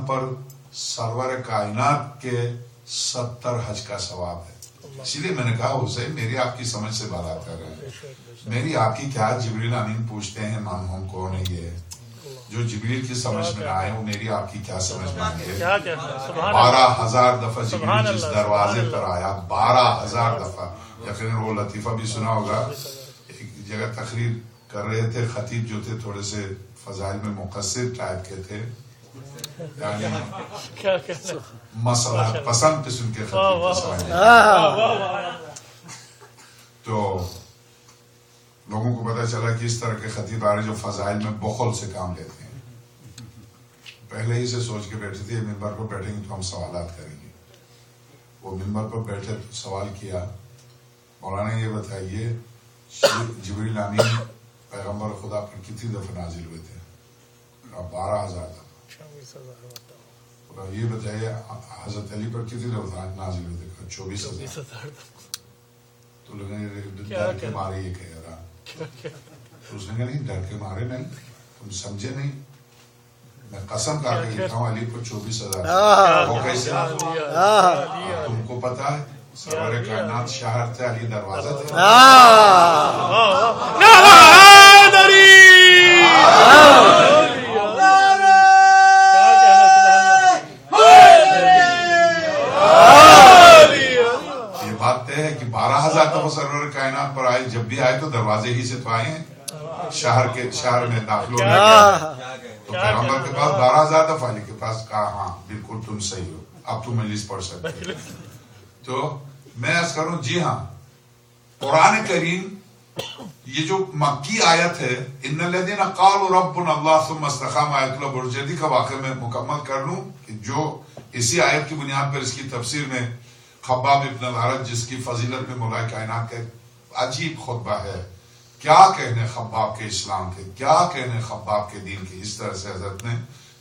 پر سرور کائنات کے 70 حج کا ثواب ہے. اسی لیے میں نے کہا حسین میری آپ کی سمجھ سے بات کر رہے ہیں. میری آپ کی کیا جبریل امین پوچھتے ہیں ہم کون ہے یہ جو جبریل کی سمجھ میں نہ آئے وہ میری آپ کی کیا سمجھ میں آئے. 12,000 دفعہ جبریل جس دروازے پر آیا 12,000 دفعہ. یقیناً وہ لطیفہ بھی سنا ہوگا. ایک جگہ تقریر کر رہے تھے خطیب جو تھے تھوڑے سے فضائل میں مقصر ٹائپ کے تھے یعنی مسئلہ پسند قسم کے خطیب تو لوگوں کو پتا چلا کہ اس طرح کے خطیب آ رہے جو فضائل میں بخل سے کام لیتے ہیں. پہلے ہی سے سوچ کے بیٹھے تھے ممبر پر بیٹھیں گے تو ہم سوالات کریں گے. وہ ممبر پر بیٹھے سوال کیا مولانا یہ بتائیے جبریل امین پیغمبر خدا پر کتنی دفعہ نازل ہوئے تھے؟ 12,000 دفعہ. یہ بتائیے حضرت علی پر کتنی دفعہ نازل ہوئے تھے؟ 24,000. تو لوگوں نے ڈر کے مارے یہ کہہ رہا تو اس نے کہا نہیں ڈر کے مارے نہیں تم سمجھے نہیں میں قسم کھا کے لکھا ہوں علی پر 24,000. وہ کیسے تم کو پتا ہے سرور کائنات شہر تھے علی دروازہ تھے. یہ بات طے ہے کہ 12,000 دفعہ سرور کائنات پر آئے. جب بھی آئے تو دروازے ہی سے تو آئے ہیں شہر میں داخل ہونے کے. تو پیغمبر کے پاس 12,000 دفعہ علی کے پاس کہا ہاں بالکل تم صحیح ہو اب تم انگلش پڑھ سکتے ہو. تو میں عرض کروں جی ہاں قرآن کریم یہ جو مکی آیت ہے ان الذین قالوا ربنا اللہ ثم استقاموا آیت اللہ برجدی کا واقعہ میں مکمل کر لوں کہ جو اسی آیت کی بنیاد پر اس کی تفسیر میں خباب ابن الحارث جس کی فضیلت میں مولا کائنات کا عجیب خطبہ ہے. کیا کہنے خباب کے اسلام کے کیا کہنے خباب کے دین کے. اس طرح سے حضرت نے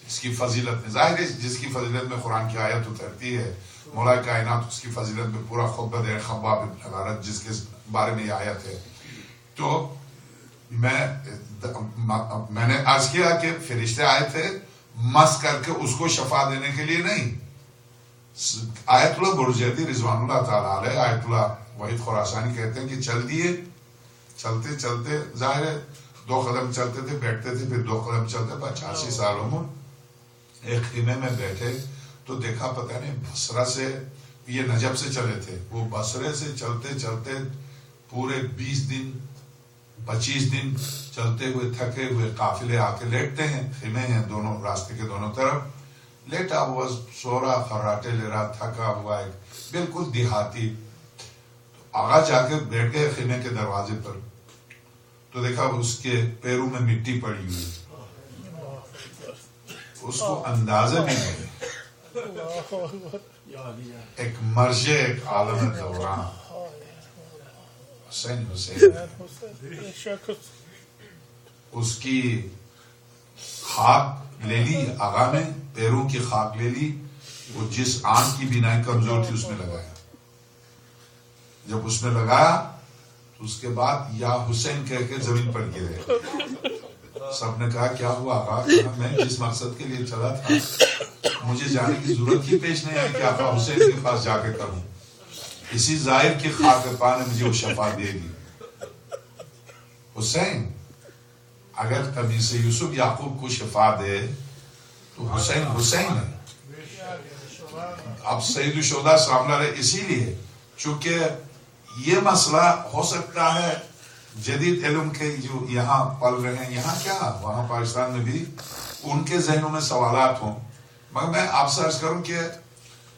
اس کی فضیلت میں ظاہر ہے جس کی فضیلت میں قرآن کی آیت اترتی ہے مولا کائنات اس کی فضیلت میں پورا خطبہ دے خباب ابن الحارث جس کے بارے میں یہ آیت ہے. تو میں نے عرض کیا کہ فرشتے آئے تھے مس کر کے اس کو شفا دینے کے لیے نہیں. آیت اللہ برجیتی رضوان اللہ تعالیٰ علیہ آیت اللہ وحید خراسانی کہتے ہیں کہ چل دیے چلتے چلتے ظاہر ہے 2 قدم چلتے تھے بیٹھتے تھے پھر 2 قدم چلتے 85 سال عمر. ایک خیمے میں بیٹھے تو دیکھا پتہ نہیں بصرہ سے یہ نجب سے چلے تھے وہ بصرے سے چلتے چلتے پورے 20 دن 25 دن چلتے ہوئے تھکے ہوئے قافلے آ کے لیٹتے ہیں. خیمے ہیں دونوں راستے کے دونوں طرف. لیٹا ہوا سو رہا خراٹے لے رہا تھکا ہوا ایک بالکل دیہاتی. آگا جا کے بیٹھ گئے خیمے کے دروازے پر تو دیکھا اس کے پیروں میں مٹی پڑی ہوئی. اس کو اندازہ بھی نہیں ایک مرجع ایک عالم دوران حسین اس کی خاک لے لی آغا نے پیروں کی خاک لے لی. وہ جس آنکھ کی بینائی کمزور تھی اس میں لگایا. جب اس میں لگایا تو اس کے بعد یا حسین کہہ کے زمین پر گرے. سب نے کہا کیا ہوا آقا؟ میں جس مقصد کے لیے چلا تھا مجھے جانے کی ضرورت ہی پیش نہیں آئی کہ آقا حسین کے پاس جا کے کروں. اسی ظاہر کی خاک پا نے مجھے وہ شفا دے دی. حسین اگر قمیص یوسف یعقوب کو شفا دے تو حسین حسین ہے. اب سید الشہداء سلام اللہ علیہ اسی لیے چونکہ یہ مسئلہ ہو سکتا ہے جدید علم کے جو یہاں پل رہے ہیں یہاں کیا وہاں پاکستان میں بھی ان کے ذہنوں میں سوالات ہوں. مگر میں آپ سے عرض کروں کہ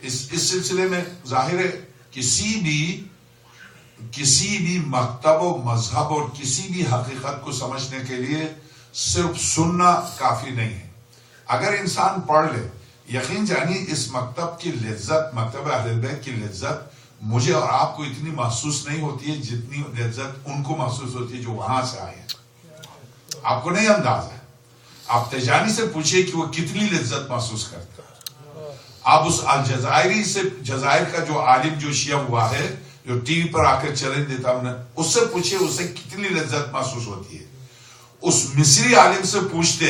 اس سلسلے میں ظاہر ہے کسی بھی مکتب و مذہب اور کسی بھی حقیقت کو سمجھنے کے لیے صرف سننا کافی نہیں ہے. اگر انسان پڑھ لے یقین جانی اس مکتب کی لذت مکتب اہل بیت کی لذت مجھے اور آپ کو اتنی محسوس نہیں ہوتی ہے جتنی لذت ان کو محسوس ہوتی ہے جو وہاں سے آئے ہیں. آپ کو نہیں انداز ہے. آپ تجانی سے پوچھئے کہ وہ کتنی لذت محسوس کرتا ہے. آپ اس الجزائری سے جزائر کا جو عالم جو شیعہ ہوا ہے جو ٹی وی پر آ کر چیلنج دیتا ہوں نے اس سے پوچھئے اسے کتنی لذت محسوس ہوتی ہے. اس مصری عالم سے پوچھتے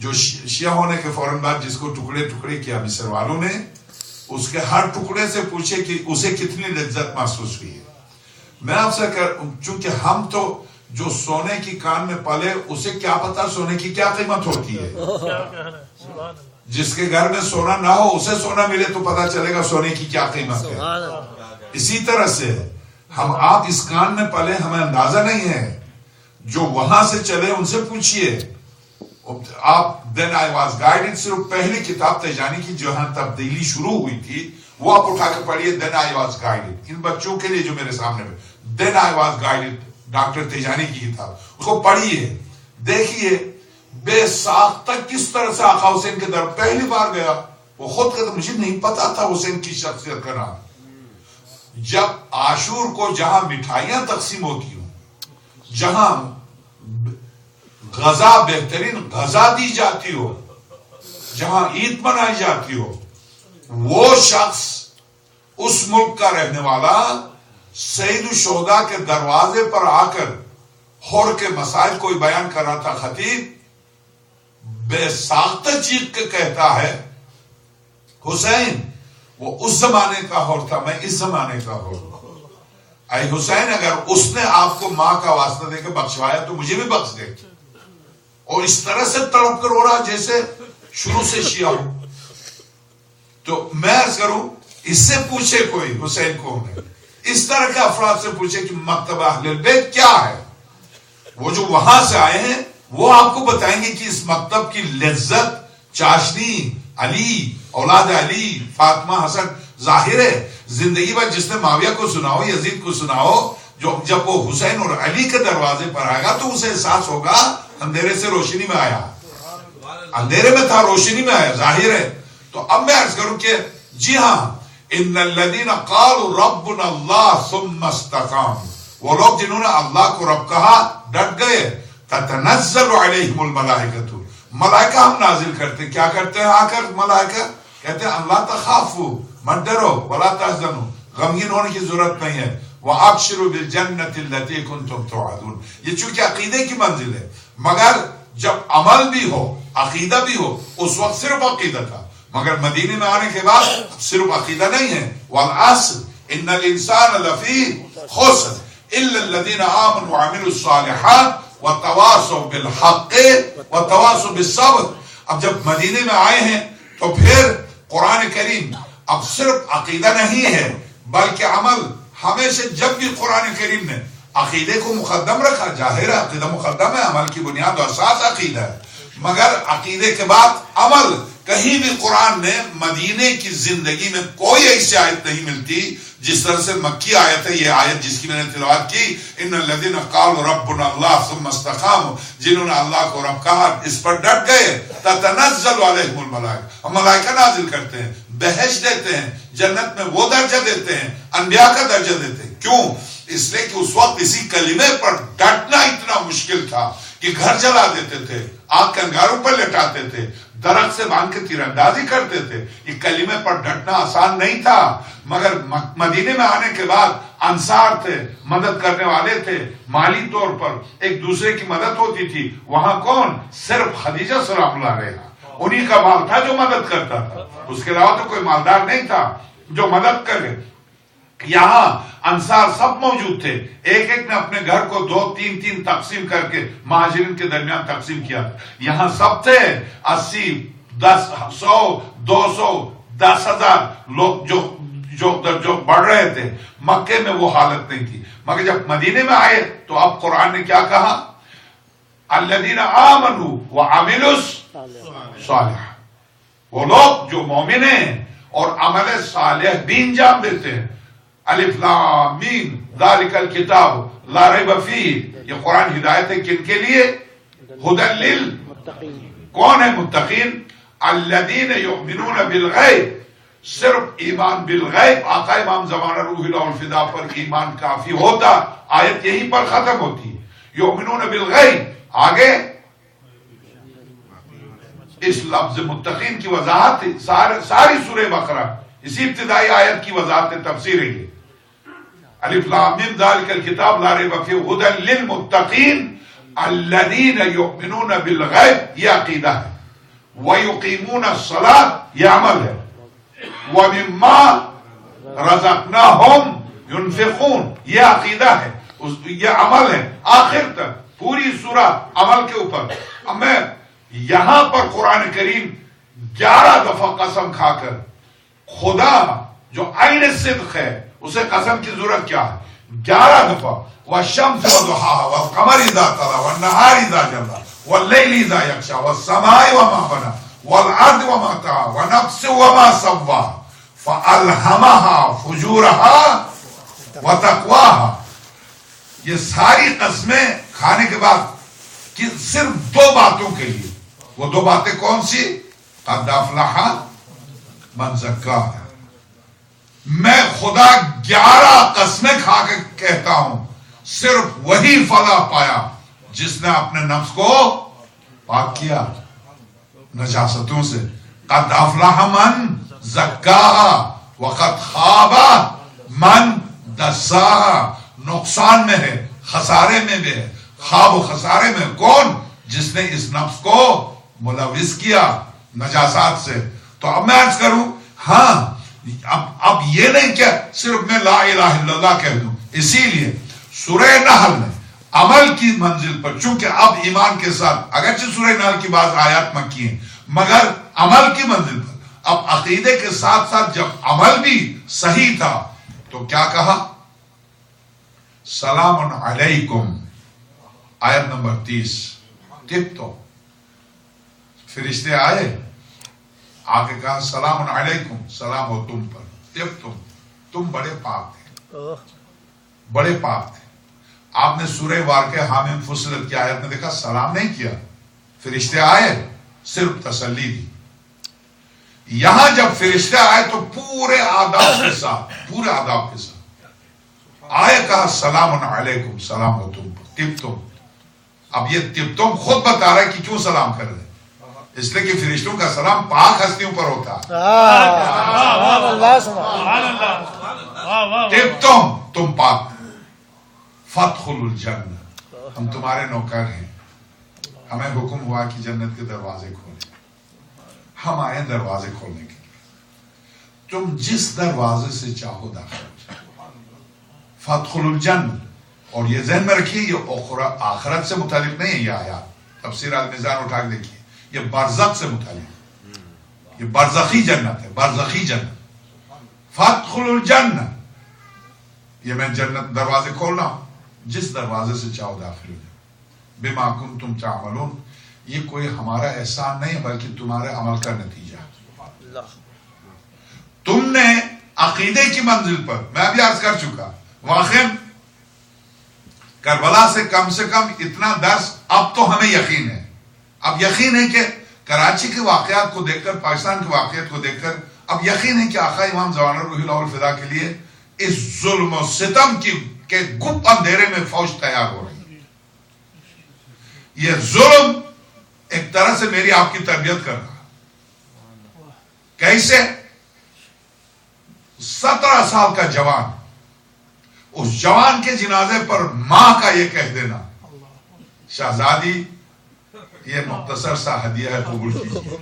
جو شیعہ ہونے کے فوراً بعد جس کو ٹکڑے ٹکڑے کیا مصر والوں نے، اس کے ہر ٹکڑے سے پوچھے کہ اسے کتنی لذت محسوس ہوئی ہے۔ میں آپ سے چونکہ ہم تو جو سونے کی کان میں پلے، اسے کیا پتا سونے کی کیا قیمت ہوتی ہے۔ جس کے گھر میں سونا نہ ہو اسے سونا ملے تو پتا چلے گا سونے کی کیا قیمت ہے۔ اسی طرح سے ہم آپ اس کان میں پلے، ہمیں اندازہ نہیں ہے، جو وہاں سے چلے ان سے پوچھئے۔ آپ then I was guided، صرف پہلی کتاب تیجانی کی جہاں تبدیلی شروع ہوئی تھی وہ آپ اٹھا کے پڑھیے، then I was guided، ان بچوں کے لیے جو میرے سامنے میں then I was guided، doctor Tijani کی کتاب، اس کو پڑھیے، دیکھیے بے ساختہ کس طرح سے آقا حسین کے در پہلی بار گیا۔ وہ خود کہتا مجھے نہیں پتا تھا حسین کی شخصیت کا نام۔ جب عاشور کو جہاں مٹھائیاں تقسیم ہوتی ہوں، جہاں غذا بہترین غذا دی جاتی ہو، جہاں عید منائی جاتی ہو، وہ شخص اس ملک کا رہنے والا سید الشہداء کے دروازے پر آ کر ہور کے مسائل کوئی بیان کر رہا تھا۔ خطیب بے ساختہ چیخ کے کہتا ہے حسین، وہ اس زمانے کا ہور تھا، میں اس زمانے کا ہور ہوں۔ اے حسین، اگر اس نے آپ کو ماں کا واسطہ دے کے بخشوایا تو مجھے بھی بخش دے۔ اور اس طرح سے تڑپ کر رو رہا جیسے شروع سے شیعہ ہوں۔ تو میں عرض کروں، اس سے پوچھے کوئی حسین کون ہے، اس طرح کے افراد سے پوچھے کہ مکتبہ اہل البیت کیا ہے۔ وہ جو وہاں سے آئے ہیں وہ آپ کو بتائیں گے کہ اس مکتب کی لذت، چاشنی، علی، اولاد علی، فاطمہ، حسن، ظاہر ہے زندگی بھر جس نے معاویہ کو سنا ہو، یزید کو سنا ہو، جب وہ حسین اور علی کے دروازے پر آئے گا تو اسے احساس ہوگا اندھیرے سے روشنی میں آیا، اندھیرے میں تھا روشنی میں آیا، ظاہر ہے۔ تو اب میں عرض کروں کہ جی ہاں، ان الذین قالوا ربنا اللہ ثم استقاموا، وہ لوگ جنہوں نے اللہ کو رب کہا ڈٹ گئے، تتنزل علیہم الملائکۃ، ملائکہ ہم نازل کرتے، کیا کرتے ہیں آ کر ملائکہ؟ کہتے ہیں اللہ تخافوا، مت ڈرو، ولا تحزنوا، غمگین ہونے کی ضرورت نہیں ہے، وَأَبْشِرُوا بِالْجَنَّةِ الَّتِي كُنْتُمْ تُوعَدُونَ۔ یہ چونکہ عقیدے کی منزل ہے، مگر جب عمل بھی ہو، عقیدہ بھی ہو، اس وقت صرف عقیدہ تھا، مگر مدینے میں آنے کے بعد صرف عقیدہ نہیں ہے۔ وَالْعَصْرِ إِنَّ الْإِنسَانَ لَفِي خُسْرٍ إِلَّا الَّذِينَ آمَنُوا وَعَمِلُوا الصَّالِحَاتِ وَتَوَاصَوْا بِالْحَقِّ وَتَوَاصَوْا بِالصَّبْرِ۔ اب جب مدینے میں آئے ہیں تو پھر قرآن کریم اب صرف عقیدہ نہیں ہے بلکہ عمل۔ ہمیشہ جب بھی قرآن کریم نے عقیدے کو مقدم رکھا، ظاہر ہے عقیدہ مقدم ہے، عمل کی بنیاد و اساس عقیدہ ہے، مگر عقیدے کے بعد عمل۔ کہیں بھی قرآن نے مدینے کی زندگی میں کوئی ایسی آیت نہیں ملتی جس طرح سے مکی آیت ہے، یہ آیت جس کی میں نے تلاوت کی، ان الذین قالوا ربنا اللہ ثم استقاموا، جنہوں نے اللہ کو رب کہا اس پر ڈٹ گئے، تتنزل علیہم الملائکہ، ہم ملائکہ نازل کرتے ہیں، بہشت دیتے ہیں، جنت میں وہ درجہ دیتے ہیں، انبیاء کا درجہ دیتے ہیں۔ کیوں؟ اس لیے کہ اس وقت اسی کلمے پر ڈٹنا اتنا مشکل تھا کہ گھر جلا دیتے تھے، آگ کے انگاروں پر لٹاتے تھے، درخت سے باندھ کے تیر اندازی کرتے تھے۔ یہ کلمے پر ڈٹنا آسان نہیں تھا، مگر مدینے میں آنے کے بعد انصار تھے، مدد کرنے والے تھے، مالی طور پر ایک دوسرے کی مدد ہوتی تھی۔ وہاں کون؟ صرف خدیجہ سلام اللہ علیہا، انہی کا مال تھا جو مدد کرتا تھا، اس کے علاوہ تو کوئی مالدار نہیں تھا جو مدد کرے۔ یہاں انصار سب موجود تھے، ایک ایک نے اپنے گھر کو 2-3 تقسیم کر کے مہاجرین کے درمیان تقسیم کیا۔ یہاں سب تھے 80، 10، 100، 200، 10,000 لوگ جو بڑھ رہے تھے۔ مکے میں وہ حالت نہیں تھی، مگر جب مدینے میں آئے تو اب قرآن نے کیا کہا؟ الذین آمنوا وعملوا الصالحات، وہ لوگ جو مومن ہیں اور عمل صالح بھی انجام دیتے ہیں۔ الف لام میم ذالک الکتاب لا ریب فیہ، یہ قرآن ہدایت ہے کن کے لیے؟ ھدی للمتقین۔ کون ہے متقین؟ الذین یؤمنون بالغیب، صرف ایمان بالغیب۔ آقا امام زمانہ روح اللہ الفدا پر ایمان کافی ہوتا، آیت یہیں پر ختم ہوتی ہے، یؤمنون بالغیب۔ آگے اس لفظ متقین کی وضاحت تھی، ساری سورہ بقرہ اسی ابتدائی آیت کی وضاحت تفسیر ہے یہ۔ الف لام میم ذالک الکتاب لا ریب فیہ ھدی للمتقین الذین یؤمنون بالغیب، یہ عقیدہ ہے۔ وَيُقِيمُونَ الصَّلَاةَ یہ عمل ہے. وَمِمَّا رَزَقْنَاهُمْ يُنْفِقُونَ یہ عقیدہ ہے, یہ عمل ہے. آخر تک پوری سورہ عمل کے اوپر. اب میں یہاں پر قرآن کریم 11 دفعہ قسم کھا کر خدا جو عین صدق ہے اسے قسم کی ضرورت کیا ہے؟ 11 دفعہ. والشمس وضحاها والقمر اذا تلاها والنهار اذا جلاها والليل اذا يغشى والسماء وما بناها والارض وما طحاها ونفس وما سواها فالهمها فجورها وتقواها. یہ ساری قسمیں کھانے کے بعد صرف 2 باتوں کے لیے. وہ 2 باتیں کون سی؟ قد افلح من زکاها. میں خدا 11 قسمیں کھا کے کہتا ہوں صرف وہی فلاح پایا جس نے اپنے نفس کو پاک کیا نجاستوں سے. قد افلح من زکاها وقد خاب من دساها. نقصان میں ہے, خسارے میں بھی ہے. خواب و خسارے میں کون؟ جس نے اس نفس کو ملوث کیا نجاسات سے. تو اب میں عرض کروں, ہاں اب یہ نہیں کہ صرف میں لا الہ الا اللہ کہہ دوں. اسی لیے سورہ نحل میں عمل کی منزل پر, چونکہ اب ایمان کے ساتھ اگرچہ سورہ نحل کی بعض آیات مکی ہیں مگر عمل کی منزل پر اب عقیدے کے ساتھ ساتھ جب عمل بھی صحیح تھا تو کیا کہا؟ سلام علیکم. آیت نمبر 30. تب تو فرشتے آئے, آ کے کہا سلام علیکم, سلام ہو تم پر. تب تم بڑے پاک تھے, بڑے پاک تھے. آپ نے سورہ واقعہ حامیم فصلت کی آیت میں دیکھا, سلام نہیں کیا, فرشتے آئے صرف تسلی دی. یہاں جب فرشتے آئے تو پورے آداب کے ساتھ, پورے آداب کے ساتھ آئے, کہا سلام علیکم, سلام ہو تم پر. تب تم. اب یہ تب تم خود بتا رہا ہے کہ کیوں سلام کر رہے, اس لیے کہ فرشتوں کا سلام پاک ہستیوں پر ہوتا ہے. تب تم پاک. فادخلوا الجنہ, ہم تمہارے نوکر ہیں, ہمیں حکم ہوا کہ جنت کے دروازے کھولیں. ہم آئے دروازے کھولنے کے لیے, تم جس دروازے سے چاہو داخل ہو جاؤ. فادخلوا الجنہ. اور یہ ذہن میں رکھیے یہ آخرت سے متعلق نہیں ہے یہ آیات. تفسیر المیزان اٹھا کے دیکھیے, یہ برزخ سے متعلق, یہ برزخی جنت ہے, برزخی جنت. فادخلوا الجنہ, یہ میں جنت دروازے کھولنا ہوں, جس دروازے سے چاہو داخل ہو جاؤ. بما کنتم تعملون, یہ کوئی ہمارا احسان نہیں ہے بلکہ تمہارے عمل کا نتیجہ. تم نے عقیدے کی منزل پر, میں ابھی عرض کر چکا, واقعا کربلا سے کم اتنا درس اب تو ہمیں یقین ہے. اب یقین ہے کہ کراچی کے واقعات کو دیکھ کر, پاکستان کے واقعات کو دیکھ کر اب یقین ہے کہ آقا امام زمان روح اللہ الفدا کے لیے اس ظلم و ستم کے گپ اندھیرے میں فوج تیار ہو رہی ہے. یہ ظلم ایک طرح سے میری آپ کی تربیت کر رہا. کیسے؟ 17 سال کا جوان, اس جوان کے جنازے پر ماں کا یہ کہہ دینا, شہزادی یہ مختصر سا ہدیہ ہے, قبول کیجیے.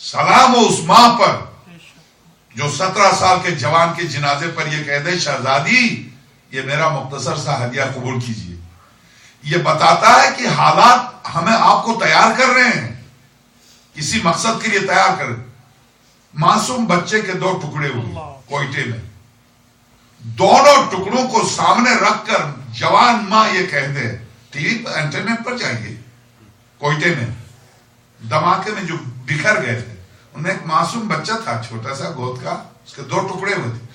سلام ہو اس ماں پر جو 17 سال کے جوان کے جنازے پر یہ کہہ دے, شہزادی یہ میرا مختصر سا ہدیہ قبول کیجیے. یہ بتاتا ہے کہ حالات ہمیں آپ کو تیار کر رہے ہیں, کسی مقصد کے لیے تیار کر. معصوم بچے کے 2 ٹکڑے ہوئے کوئٹے میں, دونوں ٹکڑوں کو سامنے رکھ کر جوان ماں یہ کہہ دے, ٹی وی پر انٹرنیٹ پر جائیے, کوئٹے میں دھماکے میں جو بکھر گئے تھے ان میں ایک معصوم بچہ تھا چھوٹا سا گود کا, اس کے 2 ٹکڑے ہوئے تھے.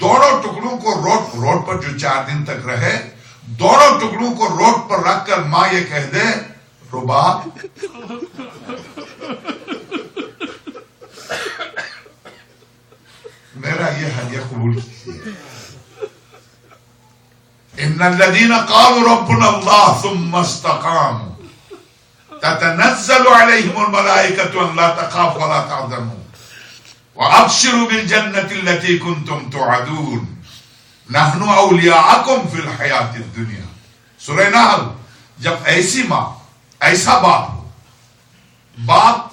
دونوں ٹکڑوں کو روڈ پر جو 4 دن تک رہے, دونوں ٹکڑوں کو روڈ پر رکھ کر ماں یہ کہہ دے, رباب میرا یہ ہدیہ قبول کیجیے. ان الذين قالوا ربنا الله ثم استقاموا تتنزل عليهم الملائكة ان لا تخافوا ولا تحزنوا وابشروا بالجنة التي كنتم توعدون نحن اولیاءکم فی الحیات الدنیا. سورہ نحل. جب ایسی ماں, ایسا باپ ہو باپ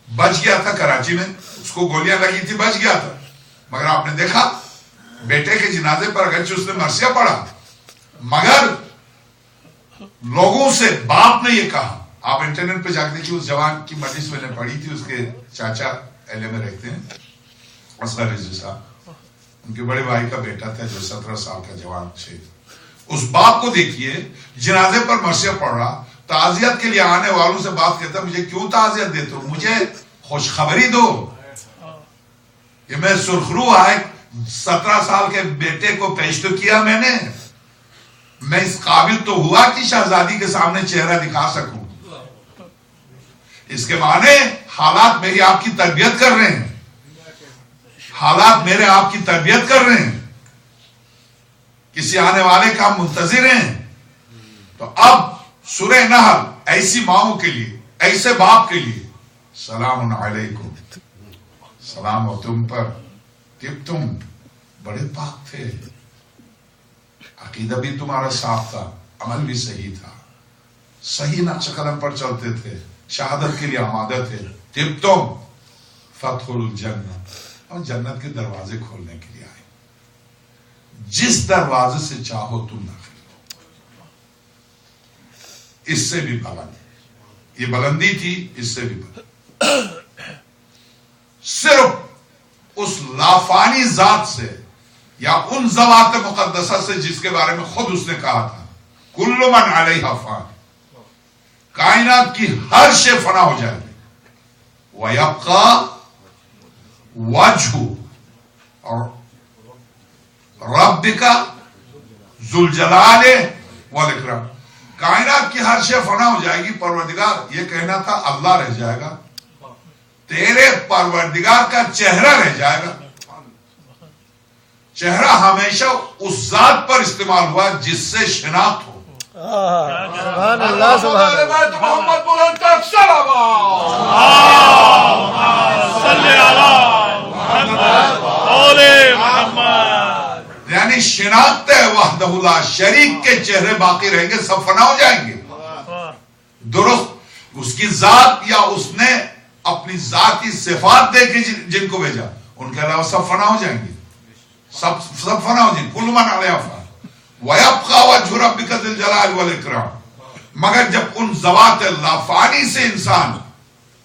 بچ گیا تھا کراچی میں، اس کو گولیاں لگی تھی، بچ گیا تھا، مگر آپ نے دیکھا بیٹے کے جنازے پر اگرچہ اس نے مرثیہ پڑھا، مگر لوگوں سے باپ نے یہ کہا، آپ انٹرنیٹ پہ جا کے دیکھیے، اس جوان کی مجلس میں نے پڑھی تھی، اس کے چاچا ایل اے میں رہتے ہیں، اصغر رضوی صاحب، ان کے بڑے بھائی کا بیٹا تھا جو 17 سال کا جوان شہید، اس باپ کو دیکھیے جنازے پر مرثیہ پڑھ رہا، تعزیت کے لیے آنے والوں سے بات کہتا، مجھے کیوں تعزیت دیتے ہو، مجھے خوشخبری دو، کہ میں سرخرو آئے 17 سال کے بیٹے کو پیش تو کیا میں نے، میں اس قابل تو ہوا کہ شہزادی کے سامنے چہرہ دکھا سکوں، اس کے معنی حالات میری آپ کی تربیت کر رہے ہیں، حالات میرے آپ کی تربیت کر رہے ہیں، کسی آنے والے کا ہم منتظر ہیں۔ تو اب سورہ نحل ایسی ماؤں کے لیے، ایسے باپ کے لیے، سلام علیکم، سلام ہو تم پر کہ تم بڑے پاک تھے، عقیدہ بھی تمہارا صاف تھا، عمل بھی صحیح تھا، صحیح نقش قدم پر چلتے تھے، شہادت کے لیے آمادہ تھے، تب تم فتح الجنہ، اور جنت کے دروازے کھولنے کے لیے آئے، جس دروازے سے چاہو تم داخل ہو، اس سے بھی بلند، یہ بلندی تھی، اس سے بھی بلند، صرف اس لافانی ذات سے یا ان ذوات مقدسہ سے جس کے بارے میں خود اس نے کہا تھا کل من علیہا فان، کائنات کی ہر شے فنا ہو جائے گی، وَيَبْقَى وَجْهُ اور رَبِّكَ ذُو الْجَلَالِ وَالْإِكْرَامِ، کائنات کی ہر شے فنا ہو جائے گی، پروردگار یہ کہنا تھا اللہ رہ جائے گا، تیرے پروردگار کا چہرہ رہ جائے گا، چہرہ ہمیشہ اس ذات پر استعمال ہوا جس سے شناخت ہو۔ سبحان اللہ، سبحان اللہ، محمد بلند تک صلوات، صلی علی محمد اولے محمد، یعنی شناخت وحدہ لا شریک کے چہرے باقی رہیں گے، سب فنا ہو جائیں گے، درست اس کی ذات یا اس نے اپنی ذاتی صفات دے کے جن کو بھیجا ان کے علاوہ سب فنا ہو جائیں گے، سب فنا ہو جائیں گے، کل من علیہا فان وَيَبْقَى وَجْهُ رَبِّكَ ذِي الْجَلَالِ وَالْإِكْرَامِ، مگر جب ان ذوات اللہ فانی سے انسان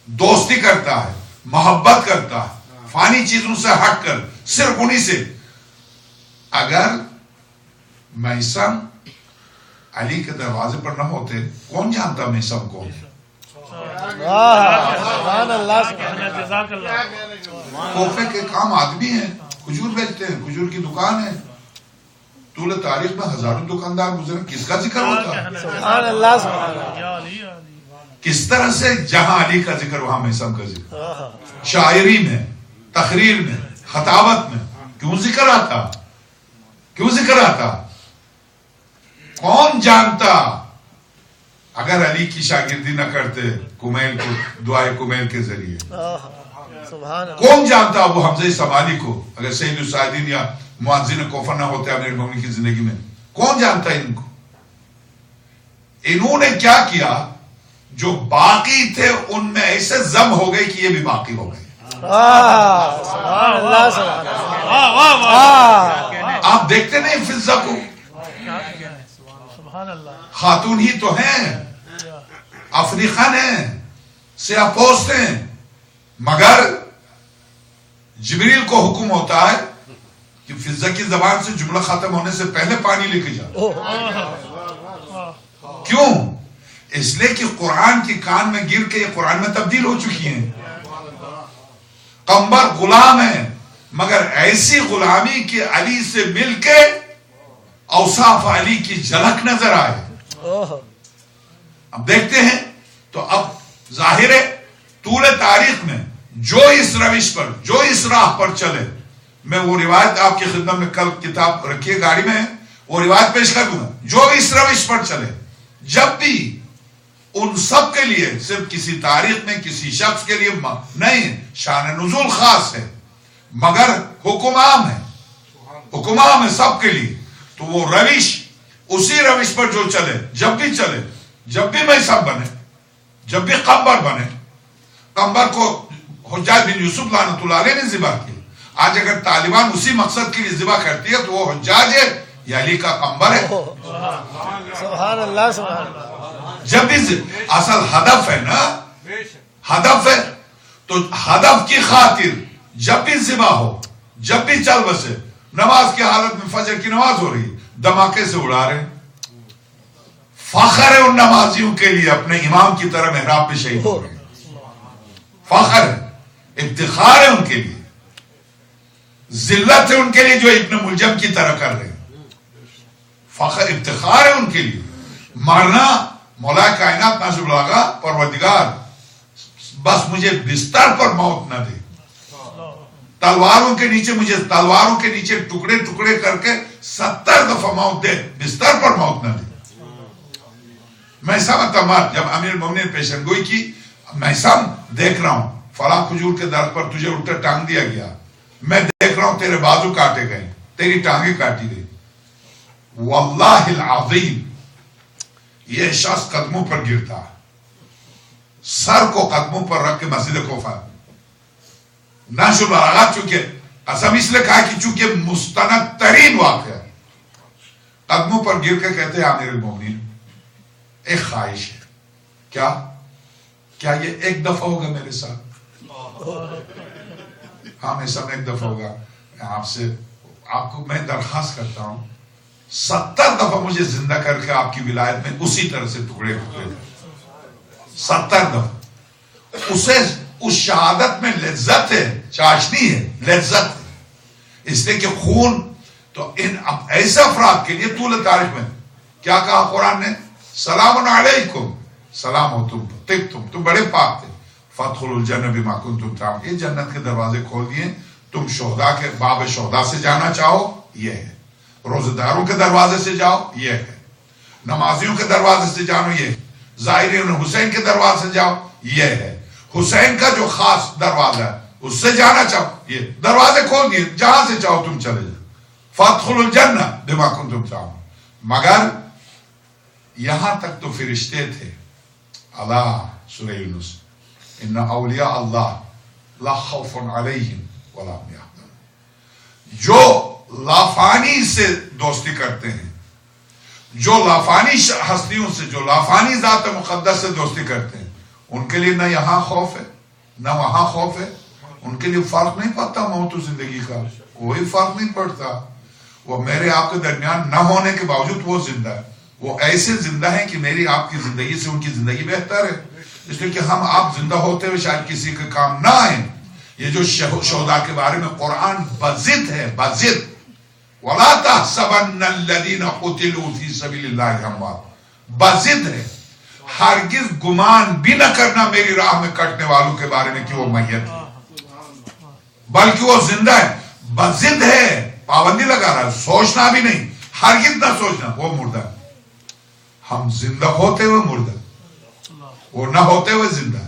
دوستی کرتا ہے، محبت کرتا ہے، فانی چیزوں سے ہٹ کر صرف انہی سے، اگر میثم علی کے دروازے پر نہ ہوتے کون جانتا میثم کون ہے؟ سبحان اللہ، جزاک اللہ، کوفے کے کام آدمی ہیں، کھجور بیچتے ہیں، کھجور کی دکان ہے، طول تاریخ میں ہزاروں دکاندار گزرے، کس کا ذکر ہوتا ہے؟ سبحان اللہ، سبحان اللہ، یا علی یا علی، کس طرح سے جہاں علی کا ذکر وہاں میثم کا ذکر، شاعری میں، تقریر میں، خطابت میں کیوں ذکر آتا، کیوں ذکر آتا؟ کون جانتا اگر علی کی شاگردی نہ کرتے کمیل کو، دعائے کمیل کے ذریعے، سبحان اللہ، کون جانتا ابو حمزہ سمالی کو اگر سید السعدین یا مؤذن کوفہ نہ ہوتے امیر المومنین کی زندگی میں، کون جانتا ان کو؟ انہوں نے کیا کیا؟ جو باقی تھے ان میں ایسے ضم ہو گئے کہ یہ بھی باقی ہو گئے۔ سبحان اللہ، سبحان اللہ، واہ واہ واہ، آپ دیکھتے نہیں فضہ کو، سبحان اللہ، خاتون ہی تو ہیں، افریقن ہیں، سیاہ پوست ہیں، مگر جبریل کو حکم ہوتا ہے کہ فضہ کی زبان سے جملہ ختم ہونے سے پہلے پانی لے کے جاؤ۔ کیوں؟ اس لیے کہ قرآن کی کان میں گر کے یہ قرآن میں تبدیل ہو چکی ہیں، قمبر غلام ہے، مگر ایسی غلامی کہ علی سے مل کے اوصاف علی کی جھلک نظر آئے۔ اب دیکھتے ہیں تو اب ظاہر ہے طول تاریخ میں جو اس روش پر، جو اس راہ پر چلے، میں وہ روایت آپ کی خدمت میں کل کتاب رکھیے گاڑی میں، وہ روایت پیش کر دوں گا، جو اس روش پر چلے، جب بھی ان سب کے لیے صرف کسی تاریخ میں کسی شخص کے لیے نہیں، شان نزول خاص ہے، مگر حکم عام ہے، حکم عام ہے سب کے لیے، تو وہ روش، اسی روش پر جو چلے، جب بھی چلے، جب بھی میثم بنے، جب بھی قمبر بنے، قمبر کو حجاج بن یوسف لعنت اللہ علیہ نے ذبح کیا. آج اگر طالبان اسی مقصد کے لیے ذبح کرتی ہے تو وہ حجاج ہے یا علی کا قمبر ہے. سبحان اللہ سبحان اللہ. جب بھی اصل ہدف ہے نا، ہدف ہے تو ہدف کی خاطر جب بھی ذبح ہو، جب بھی چل بسے، نماز کی حالت میں فجر کی نماز ہو رہی ہے دھماکے سے اڑا رہے ہیں. فخر ہے ان نمازیوں کے لیے اپنے امام کی طرح محراب پہ شہید ہو رہے ہیں. فخر ہے، افتخار ہے ان کے لیے، ذلت ہے ان کے لیے جو ابن ملجم کی طرح کر رہے ہیں. فخر افتخار ہے ان کے لیے. مارنا مولا کائنات ناصر الغا پروردگار بس مجھے بستر پر موت نہ دے، تلواروں کے نیچے مجھے تلواروں کے نیچے ٹکڑے ٹکڑے کر کے 70 دفعہ موت دے، بستر پر موت نہ دے. میں سمجھتا جب امیر المومنین پیشن گوئی کی، میں سب دیکھ رہا ہوں فلاں کھجور کے درخت پر تجھے الٹا ٹانگ دیا گیا، میں دیکھ رہا ہوں تیرے بازو کاٹے گئے، تیری ٹانگیں کاٹی گئی. واللہ العظیم یہ شخص قدموں پر گرتا، سر کو قدموں پر رکھ کے مسجد کوفہ ناشر البلاغات، چونکہ قسم اس لیے کہا کہ چونکہ مستند ترین واقعہ قدموں پر گر کے کہتے ہیں امیر المومنین ایک خواہش ہے. کیا یہ ایک دفعہ ہوگا میرے ساتھ؟ ہاں میں سب ایک دفعہ ہوگا. آپ کو میں درخواست کرتا ہوں 70 دفعہ مجھے زندہ کر کے آپ کی ولایت میں اسی طرح سے ٹکڑے ٹکڑے 70 دفعہ. اسے اس شہادت میں لذت ہے، چاشنی ہے، لذت ہے. اس لیے کہ خون تو ان ایسے افراد کے لیے طول تاریخ میں کیا کہا قرآن نے؟ سلام علیکم، سلام ہو تم بڑے پاک تھے. فادخلوا الجنہ بما کنتم تعملون، یہ جنت کے دروازے کھول دیے. تم شہداء کے باب شہداء سے جانا چاہو یہ ہے، روزہ داروں کے دروازے سے جاؤ یہ ہے، نمازیوں کے دروازے سے جانو یہ ہے، زائرین حسین کے دروازے سے جاؤ یہ ہے، حسین کا جو خاص دروازہ ہے اس سے جانا چاہو یہ دروازے کھول دیے، جہاں سے چاہو تم چلے جاؤ. فادخلوا الجنہ بما کنتم تعملون. مگر یہاں تک تو فرشتے تھے. اللہ سورہ یونس ان اولیاء اللہ لا خوف علیہم ولا هم يحزنون. جو لافانی سے دوستی کرتے ہیں، جو لافانی ہستیوں سے، جو لافانی ذات مقدس سے دوستی کرتے ہیں، ان کے لیے نہ یہاں خوف ہے نہ وہاں خوف ہے. ان کے لیے فرق نہیں پڑتا موت و زندگی کا، کوئی فرق نہیں پڑتا. وہ میرے آپ کے درمیان نہ ہونے کے باوجود وہ زندہ ہے. وہ ایسے زندہ ہیں کہ میری آپ کی زندگی سے ان کی زندگی بہتر ہے. اس لیے کہ ہم آپ زندہ ہوتے ہوئے شاید کسی کے کام نہ آئیں. یہ جو شہداء کے بارے میں قرآن بضد ہے، بضد. وَلَا تَحْسَبَنَّ الَّذِينَ قُتِلُوا فِي سَبِيلِ اللَّهِ أَمْوَاتٌ، بضد ہے. ہرگز گمان بھی نہ کرنا میری راہ میں کٹنے والوں کے بارے میں کہ وہ میت ہے، بلکہ وہ زندہ ہے. بضد ہے، پابندی لگا رہا ہے، سوچنا بھی نہیں، ہرگز نہ سوچنا وہ مردہ ہے. ہم زندہ ہوتے ہوئے مردہ، وہ نہ ہوتے ہوئے زندہ.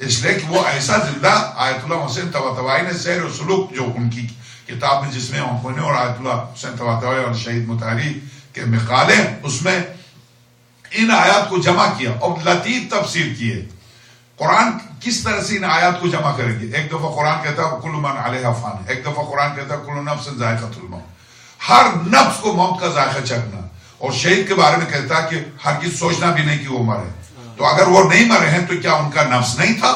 اس لیے کہ وہ ایسا زندہ، آیت اللہ حسین طباطبائی نے سیر و سلوک جو ان کی کتاب میں جس میں انہوں اور آیت اللہ حسین طباطبائی اور شہید مطہری کے مقالے، اس میں ان آیات کو جمع کیا اور لطیف تفسیر کی ہے. قرآن کس طرح سے ان آیات کو جمع کریں گے؟ ایک دفعہ قرآن کہتا ہے کل من علیہا فان، ایک دفعہ قرآن کہتا ہے کل نفس ذائقۃ الموت، ہر نفس کو موت کا ذائقہ چکھنا. اور شہید کے بارے میں کہتا ہے کہ ہرگز سوچنا بھی نہیں کہ وہ مرے. تو اگر وہ نہیں مرے ہیں تو کیا ان کا نفس نہیں تھا؟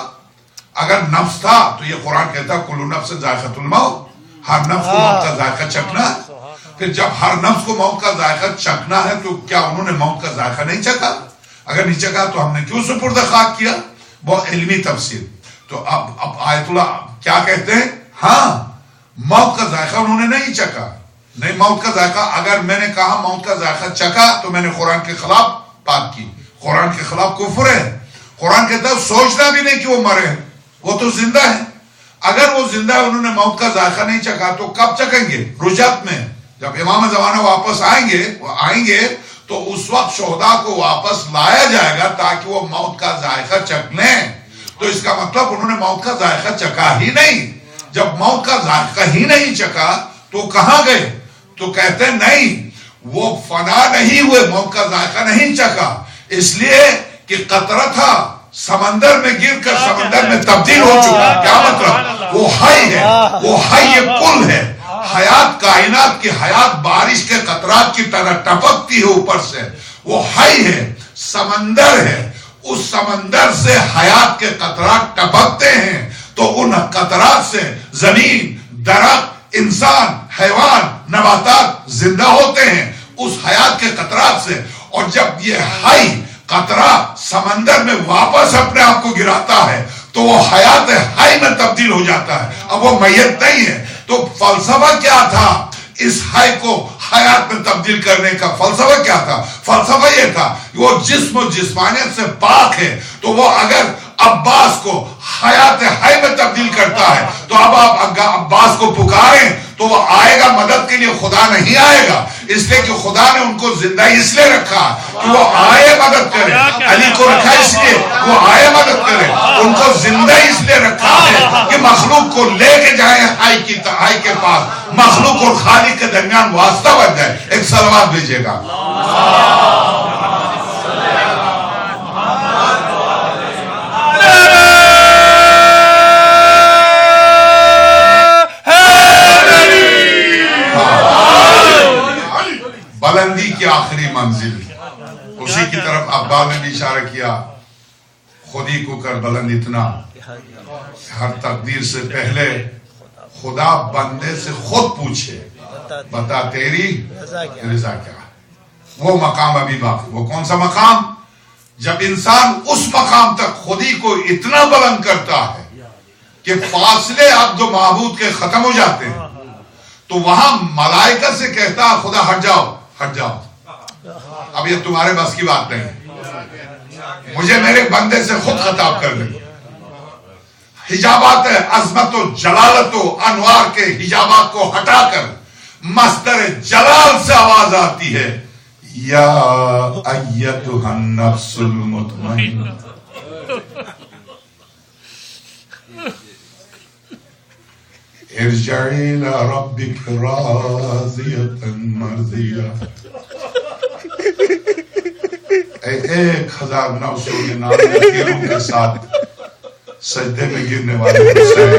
اگر نفس تھا تو یہ قرآن کہتا ہے کل نفس ذائقۃ الموت، ہر نفس کو موت کا ذائقہ چکھنا. پھر جب ہر نفس کو موت کا ذائقہ چکھنا ہے تو کیا انہوں نے موت کا ذائقہ نہیں چکھا؟ اگر نہیں چکھا تو ہم نے کیوں سپرد خاک کیا؟ بہت علمی تفسیر. تو اب آیت اللہ کیا کہتے ہیں؟ ہاں موت کا ذائقہ انہوں نے نہیں چکھا. نہیں موت کا ذائقہ، اگر میں نے کہا موت کا ذائقہ چکھا تو میں نے قرآن کے خلاف بات کی، قرآن کے خلاف کفر ہے. قرآن کہتا ہے سوچنا بھی نہیں کہ وہ مرے ہیں، وہ تو زندہ ہے. اگر وہ زندہ ہے انہوں نے موت کا ذائقہ نہیں چکھا تو کب چکھیں گے؟ رجعت میں، جب امام زمانہ واپس آئیں گے تو اس وقت شہداء کو واپس لایا جائے گا تاکہ وہ موت کا ذائقہ چکھ لیں. تو اس کا مطلب انہوں نے موت کا ذائقہ چکھا ہی نہیں. جب موت کا ذائقہ ہی نہیں چکھا تو کہاں گئے؟ تو کہتے نہیں، وہ فنا نہیں ہوئے، موت کا ذائقہ نہیں چکھا، اس لیے کہ قطرہ تھا سمندر میں گر کر سمندر میں تبدیل ہو چکا. کیا مطلب؟ وہ حی ہے، وہ حی کل ہے. حیات کائنات کی حیات بارش کے قطرات کی طرح ٹپکتی ہے اوپر سے. وہ حی ہے، سمندر ہے. اس سمندر سے حیات کے قطرات ٹپکتے ہیں تو ان قطرات سے زمین، درخت، انسان، حیوان، نباتات زندہ ہوتے ہیں اس حیات کے قطرات سے. اور جب یہ حی قطرہ سمندر میں واپس اپنے آپ کو گراتا ہے تو وہ حیات حی میں تبدیل ہو جاتا ہے. اب وہ میت نہیں ہے. تو فلسفہ کیا تھا اس حی کو حیات میں تبدیل کرنے کا؟ فلسفہ کیا تھا؟ فلسفہ یہ تھا وہ جسم و جسمانیت سے پاک ہے تو وہ اگر عباس کو حیات حی میں تبدیل کرتا ہے تو اب آپ عباس کو پکاریں تو وہ آئے گا مدد کے لیے. خدا نہیں آئے گا اس لیے کہ خدا نے ان کو زندہ اس لیے رکھا کہ وہ آئے مدد کرے. علی کو رکھا اس لیے وہ آئے مدد کرے. ان کو زندہ اس لیے رکھا ہے کہ مخلوق کو لے کے جائیں حی کے پاس. مخلوق اور خالق کے درمیان واسطہ بن جائے. ایک صلوات بھیجیے گا. بلندی کی آخری منزل اسی کی طرف عباس نے بھی اشارہ کیا. خودی کو کر بلند اتنا ہر تقدیر سے پہلے خدا بندے سے خود پوچھے بتا تیری رضا کیا. وہ مقام ابھی باقی. وہ کون سا مقام؟ جب انسان اس مقام تک خودی کو اتنا بلند کرتا ہے کہ فاصلے عبد و معبود کے ختم ہو جاتے ہیں تو وہاں ملائکہ سے کہتا ہے خدا ہٹ جاؤ ہٹ جاؤ. اب یہ تمہارے بس کی بات نہیں. مجھے میرے بندے سے خود خطاب کر دیں. حجابات عظمت و جلالت و انوار کے حجابات کو ہٹا کر مصدر جلال سے آواز آتی ہے یا ایتھا النفس المطمئنہ ارجعی الی ربک راضیۃ مرضیہ. 1999 تیروں کے ساتھ سجدے میں گرنے والے حسین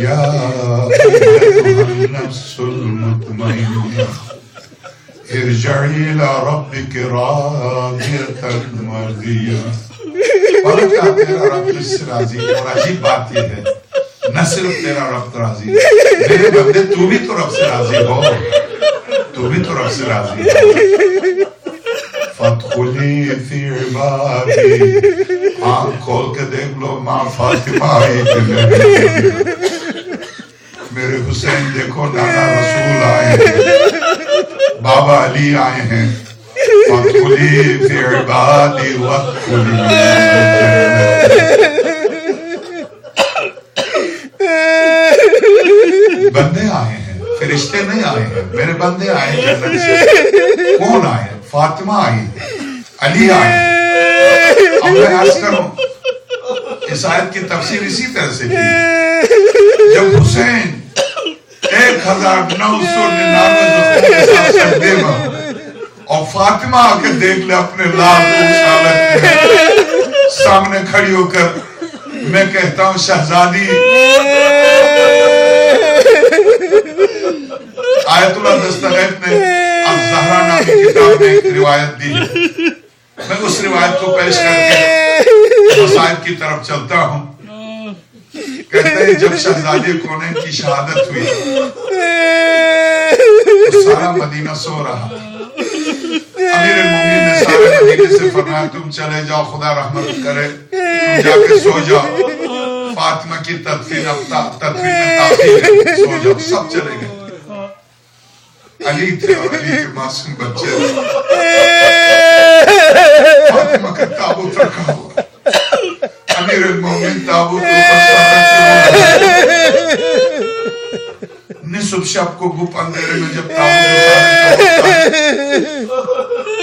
یا ایتھا النفس المطمئنہ ارجعی الی ربک راضیۃ مرضیہ. تیرا رب اس سے راضی ہے. اور عجیب بات یہ ہے نہ صرف تیرا رب راضی ہے میرے بندے تو بھی تو رب سے راضی ہو. تو بھی تو رب سے راضی ہے. فادخلی فی عبادی. آنکھ کھول کے دیکھ لو ماں فاطمہ آئی میرے حسین دیکھو نانا رسول آئے ہیں بابا علی آئے ہیں. فادخلی فی عبادی وادخلی بندے آئے ہیں فرشتے نہیں آئے ہیں. میرے بندے آئے ہیں جنت سے. کون آئے ہیں؟ فاطمہ آئی ہے علی آئے ہیں. اب میں عرض کروں اس آیت کی تفسیر اسی طرح سے کی. جب حسین 1999 زخموں کے ساتھ سجدے میں اور فاطمہ آ کے دیکھ لے اپنے لال خوش حالت میں سامنے کھڑی ہو کر میں کہتا ہوں شہزادی. آیت اللہ دستغیث نے الزہرا نامی کتاب میں ایک روایت دی ہے. میں اس روایت کو پیش کر کے مسائل کی طرف چلتا ہوں. کہتے ہیں جب شہزادی کونین کی شہادت ہوئی تو سارا مدینہ سو رہا. امیر المومنین نے سارے مدینے سے فرمایا تم چلے جاؤ خدا رحمت کرے تم جا کے سو جاؤ. فاطمہ کی تدفین میں تاخیر ہے سو جاؤ. سب چلے گئے. علی تھے اور علی کے معصوم بچے فاطمہ کا تابوت رکھا ہوا. امیر المومنین تابوت نصف شب کو گپ اندھیرے میں جب تابوت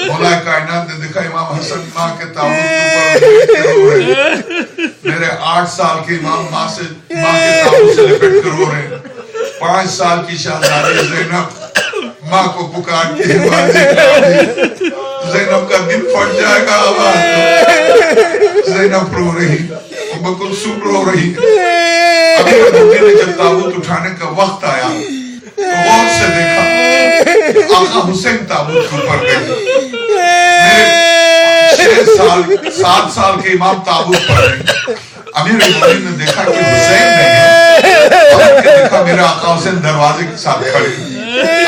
مولا کائنات نے دیکھا امام حسن ماں کے تابوت پر رو رہے. میرے 8 سال کے امام ماں کے تابوت سے لپٹ کر رو رہے. 5 سال کی شہزادی زینب ماں کو پکار کے زینب کا دل پھٹ جائے گا آواز دو. زینب رو رہی, ام کلثوم رو رہی. امیر المومنین نے جب تابوت اٹھانے کا وقت آیا تو غور سے دیکھا آقا حسین تابوت کے اوپر گئے. 7 سال کے امام تابوت پر گئے. امیر المومنین نے دیکھا کہ حسین نہیں ہے, اور دیکھا میرا آقا حسین دروازے کے ساتھ کھڑے.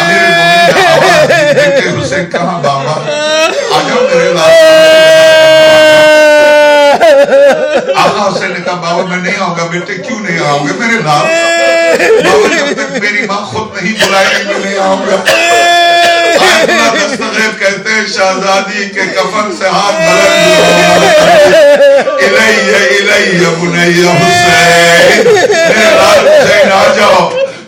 امیر المومنین نے آواز دی, بیٹے حسین کہاں بابا, آ جاؤ میرے لال. آقا حسین نے کہا بابا میں نہیں آؤں گا. بیٹے کیوں نہیں آؤں گے میرے لال؟ بابا جب تک میری ماں خود نہیں بلائے گی میں نہیں آؤں گا. آیت اللہ دستغیب کہتے ہیں شہزادی کے کفن سے ہاتھ بلند الیہ الیہ بنی حسین, میرے لال حسین آ جاؤ.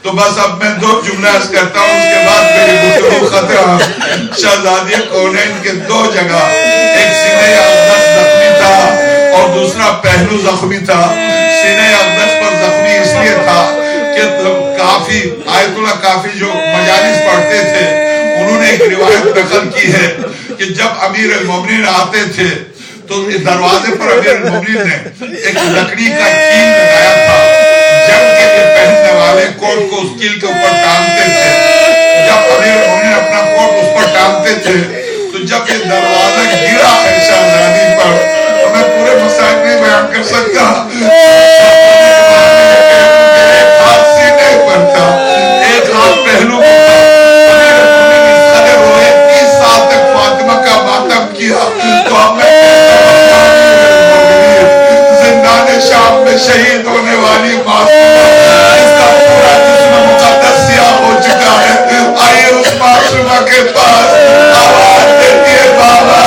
تو بس اب میں 2 جملہ عرض کرتا ہوں, اس کے بعد میری گفتگو ختم. شہزادی کونین کے 2 جگہ, ایک سینہ اقدس زخمی تھا اور دوسرا پہلو زخمی تھا. سینہ اقدس پر زخمی اس لیے تھا کہ کافی آیت اللہ کافی جو مجالس پڑھتے تھے انہوں نے ایک روایت نقل کی ہے کہ جب امیر المومنین آتے تھے تو دروازے پر امیر المومنین نے ایک لکڑی کا کیل لگایا تھا. جنگ کے لیے پہننے والے کوٹ کو اس کیل کے اوپر ٹانگتے تھے. جب امیر المومنین اپنا کوٹ اس پر ٹانگتے تھے تو جب یہ دروازہ گرا ہے شہزادی پر, تو میں پورے مسائل نہیں بیان کر سکتا. ایک ہاتھ سینے پر تھا, ایک ہاتھ پہلو پر تھا. تو ہم زندان شام میں شہید ہونے والی معصومہ, اس کا پورا جسم مقدس سیاہ ہو چکا ہے. آئیے اس معصومہ کے پاس, آواز دیتی ہے بابا,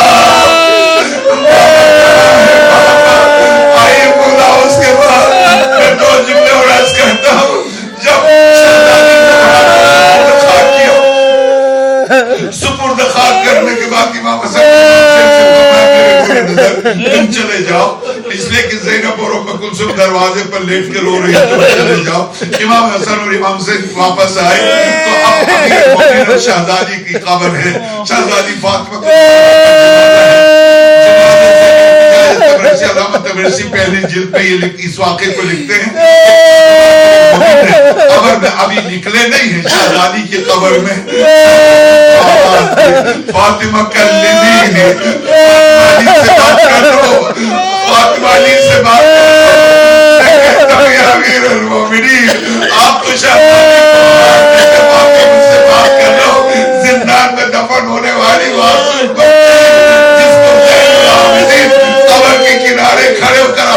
آئیے بولا اس کے بعد. میں 2 جملے اور عرض کرتا ہوں. جب شہزادی نے سپرد خاک کرنے کے بعد امام حسن تم چلے جاؤ, اس لیے کہ زینب اور ام کلثوم دروازے پر لیٹ کے رو رہی ہے, تم چلے جاؤ. امام حسن اور امام حسین واپس آئے تو اب امیر المومنین شہزادی کی قبر ہے. شہزادی فاطمہ علامہ تبریسی پہلی جلد پہ اس واقعے کو لکھتے ہیں. قبر میں ابھی نکلے نہیں ہیں, شہزادی کی قبر میں فاطمہ کلمینی, فاطمہ علی سے بات کرو, فاطمہ علی سے بات کرو. امیر المومنین آپ تو شہزادی سے بات کر لو. زندان میں دفن ہونے والی معصوم جس کو زین العابدین قبر کے کنارے کھڑے ہو کر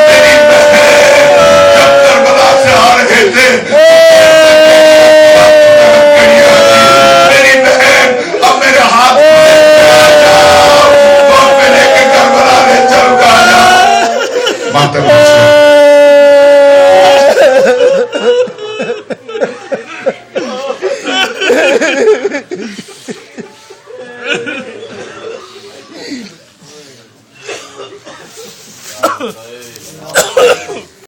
میری بہن جب کربلا سے آ رہے تھے, میری بہن اب میرے ہاتھ میں لے کے کربلا لے چل گا جا. ماتم